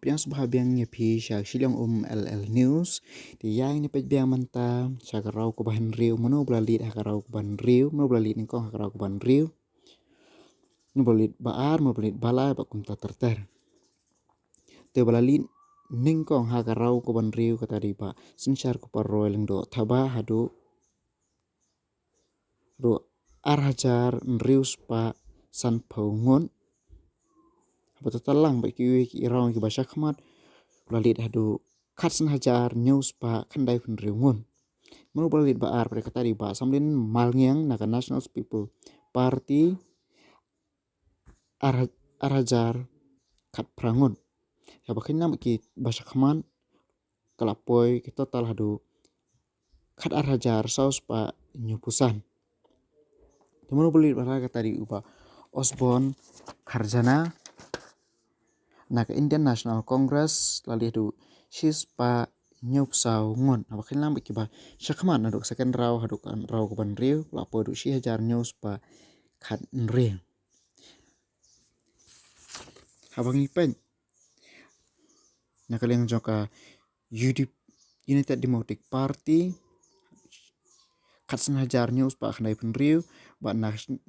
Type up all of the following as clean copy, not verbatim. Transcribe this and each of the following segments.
Piang Subhabiang Nyepi Syak Shiliang LL News Di yang ni pejbiang manta Syakarau kubahan riu Mano belalit hakarau kubahan riu Mano belalit ningkong hakarau kubahan riu Mano belalit baar Mano belalit balai bakum terter Te belalit ningkong hakarau kubahan riu Kata di ba Sensyar kupar royal do Taba hadu Do arhajar riu spa San paungon Betul-telang bagi irau ki basya khamat belalit hadu katsen hajar news pa khandai pun riungun menu belalit baar pada kata di ba samlin malngiang naga National People Party arhajar kat prangun ya bakin nam ki basya khaman kalapoi ki total hadu kat arhajar saus pa nyupusan menu belalit baar kata di uba Osborn Kharjana Naga Indian National Congress lali hadu shispa nyupsau ngon abakin lam kiba syakman hadu second raw hadu kan raw kuban riu lapo hadu shi hajar nyuspa khat nri habang ipen nakaleng joka United Democratic Party katsen hajar nyuspa khandai pun riu ba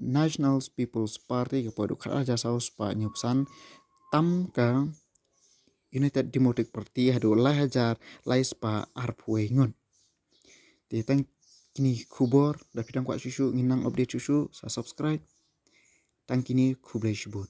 National People's Party kepodu khat hajar saus pa nyupsan tam ka United Democratic Party hadu lai hajar lai spa arpue ngon. Tentang kini kubor da pidang kwa susu nginang update susu sa subscribe. Tang kini kublai shibut.